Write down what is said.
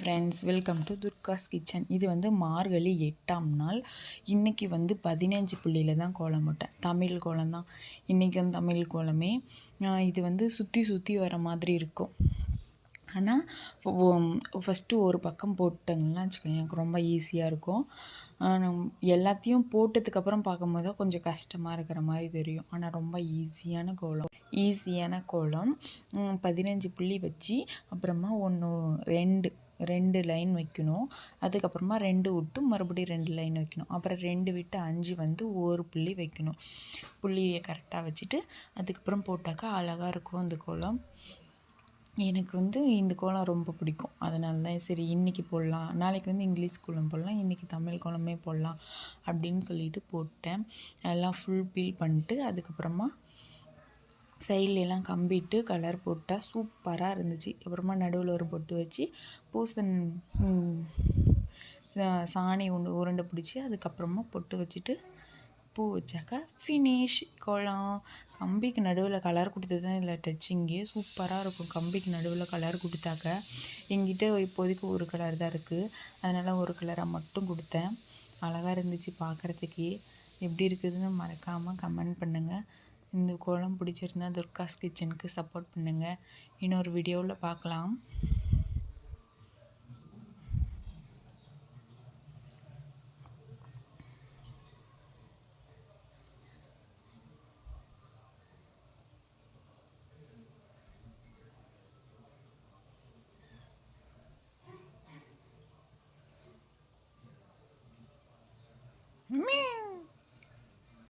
Friends, welcome to Durga's kitchen. இது வந்து மார்கழி 8ஆம் நாள். இன்றைக்கி வந்து 15 புள்ளியில் தான் கோலம் போட்டேன். தமிழ் கோலம் தான் இன்றைக்கி வந்து தமிழ் கோலமே. இது வந்து சுற்றி சுற்றி வர மாதிரி இருக்கும். ஆனால் ஃபஸ்ட்டு ஒரு பக்கம் போட்டங்கன்னா வச்சுக்கோங்க, எனக்கு ரொம்ப ஈஸியாக இருக்கும். எல்லாத்தையும் போட்டதுக்கப்புறம் பார்க்கும்போது தான் கொஞ்சம் கஷ்டமாக இருக்கிற மாதிரி தெரியும். ஆனால் ரொம்ப ஈஸியான கோலம் 15 புள்ளி வச்சு அப்புறமா 2 லைன் வைக்கணும். அதுக்கப்புறமா 2 விட்டு மறுபடியும் 2 லைன் வைக்கணும். அப்புறம் 2 விட்டு 5 வந்து ஒரு புள்ளி வைக்கணும். புள்ளியை கரெக்டாக வச்சுட்டு அதுக்கப்புறம் போட்டாக்கா அழகாக இருக்கும் இந்த கோலம். எனக்கு வந்து இந்த கோலம் ரொம்ப பிடிக்கும். அதனால தான் சரி இன்றைக்கி போடலாம், நாளைக்கு வந்து இங்கிலீஷ் கோலம் போடலாம், இன்றைக்கி தமிழ் கோலமே போடலாம் அப்படின்னு சொல்லிட்டு போட்டேன். எல்லாம் ஃபுல் பீல் பண்ணிட்டு அதுக்கப்புறமா சைட்லெலாம் கம்பிட்டு கலர் போட்டால் சூப்பராக இருந்துச்சு. அப்புறமா நடுவில் ஒரு பொட்டு வச்சு பூசன் சாணி உருண்டை பிடிச்சி அதுக்கப்புறமா பொட்டு வச்சுட்டு பூ வச்சாக்கா ஃபினிஷ் கோலம். கம்பிக்கு நடுவில் கலர் கொடுத்தது தான் இதில் டச்சிங்கே சூப்பராக இருக்கும். கம்பிக்கு நடுவில் கலர் கொடுத்தாக்க எங்கிட்ட இப்போதைக்கு ஒரு கலர் தான் இருக்குது, அதனால் ஒரு கலராக மட்டும் கொடுத்தேன். அழகாக இருந்துச்சு பார்க்குறதுக்கே. எப்படி இருக்குதுன்னு மறக்காமல் கமெண்ட் பண்ணுங்கள். இந்த கோலம் பிடிச்சிருந்தா துர்காஸ் கிச்சனுக்கு சப்போர்ட் பண்ணுங்கள். இன்னொரு வீடியோவில் பார்க்கலாம்.